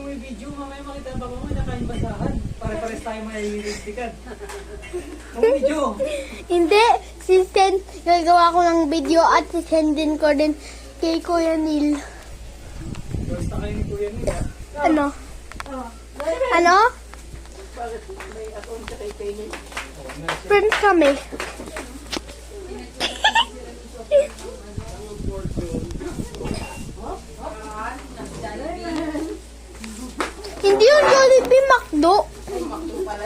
may video, mamaya makita ang baka mo, nakain basahan. Pare-pares tayo maililistikan. Ang video. Hindi, gagawa ko ng video at sisendin ko din kay Kuya Neil. Basta kayo ni Kuya Nila. Ano? Ano? Bakit may account ka kay Penny? Friends kami. Hindi yung Jollibee, McDo. Ay, makdo pala.